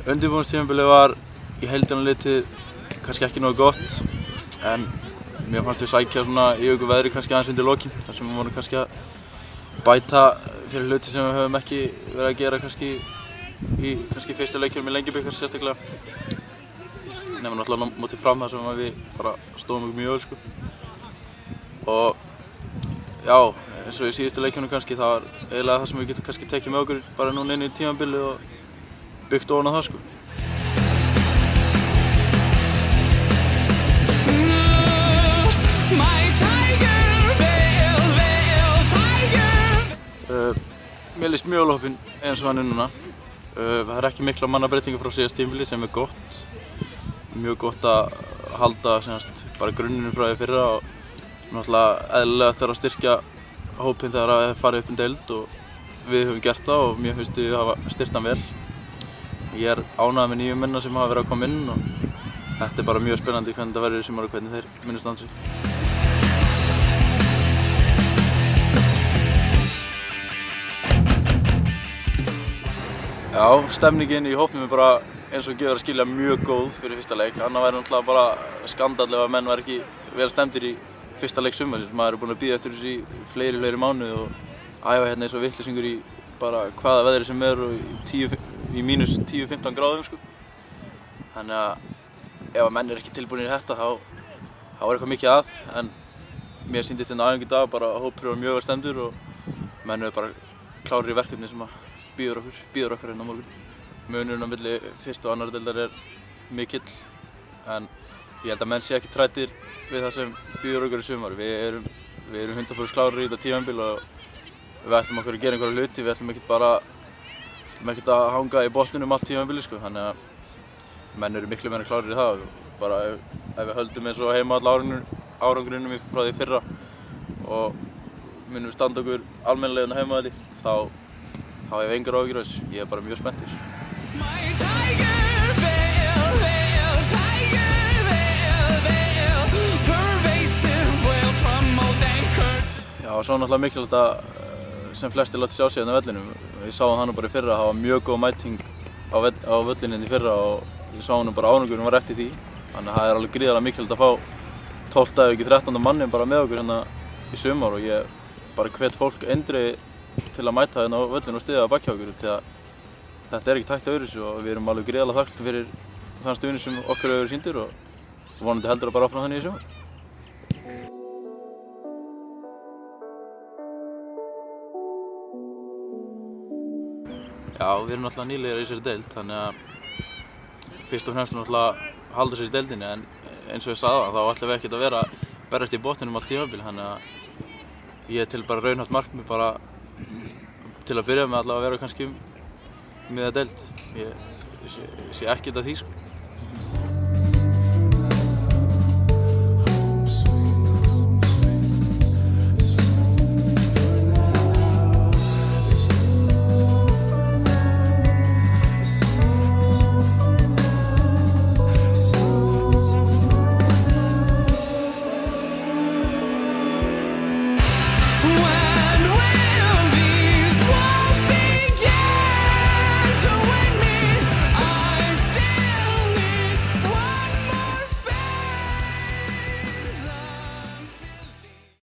Undirbúningstímabilið var í heildina litið kannski ekki nógu gott, en mér fannst við sækja svona í auku veðri kannski aðeins undir lokin, þar sem við vorum kannski að bæta fyrir hluti sem við höfum ekki verið að gera kannski í fyrstu leikjunum í Lengjubikar sérstaklega. Nema náttúrulega mótið Fram þar sem við bara stóðum okkur mjög vel sko. Og já, eins og í síðustu leikjunum kannski, það var eiginlega það sem við getum kannski tekið með okkur bara núna inn í tímabilið og byggt ofan á það sko. Mér líst mjög loppinn eins og hann núna. Það er ekki mikla mannabreytingar frá síðast tímabili sem er gott. Mjög gott að halda bara grunninn frá því fyrra og náttúrulega eðlilega þarf að styrkja hópinn þegar það er farið upp um deild og við höfum gert það og mér finnst við hafa styrkt hann vel. Ég er ánægður með nýju menn sem hafa verið að koma inn og þetta er bara mjög spennandi hvernig þetta verður í sumar og hvernig þeir munu standa sig. Já, stemningin í hópnum er bara eins og gefur að skilja mjög góð fyrir fyrsta leik. Annað væri náttúrulega bara skandall ef að menn væri ekki vel stemdir í fyrsta leik sumarsins. Maður er búinn að bíða eftir þessu í fleiri mánuði og æfa hérna eins og vitleysingur í bara hvaða veðri sem er og í mínus 10-15 gráðum sko. Þannig að ef að menn er ekki tilbúinir í þetta þá er eitthvað mikið að, en mér sýndist þetta æfingu í dag bara að hópur var mjög vel stemdur og menn eru bara klárir í verkefni sem að býður okkur hérna á morgun. Munurinn á milli fyrstu og annarrar deildar er mikill, en ég held að menn sé ekki træddir við það sem býður okkur í sumar. Við erum 100% klárir í þetta tímabil og við ætlum okkur að gera einhverja hluti. Við ætlum ekkert að hanga í botninum allt tímabilið sko, þannig að menn eru miklu meira klárir í það. Bara ef við höldum eins og heima all árangrinum frá því fyrra og munum við standa okkur almennilega heima að því, þá hef ég engar áhyggjur af þessu. Ég er bara mjög spenntur. Já, svo náttúrulega mikilvægt að sem flestir láti sjá sig hérna á vellinum. Ég sá hann bara í fyrra, það var mjög góð mæting á völlinn í fyrra og ég sá hann bara árangurinn var eftir því. Þannig að það er alveg gríðarlega mikilvægt að fá 12. ef ekki 13. mannin bara með okkur hérna í sumar og ég bara hvet fólk eindregið til að mæta hérna á völlinn og styðja að bakka okkur til að þetta er ekki hægt að öðruvísi og við erum alveg gríðarlega þakklátir fyrir þann stuðning sem okkur hefur verið sýndur og vonandi heldur það bara áfram þannig í sumar. Já, við erum náttúrulega nýlegir í þessari deild, þannig að fyrst og fremst náttúrulega að halda sér í deildinni, en eins og ég sagði þá ætlum við ekkert að vera berjast í botninum allt tímabil, þannig að ég til bara raunhæft markmið bara til að byrja með allavega að vera kannski miðja deild. Ég sé ekkert að því sko.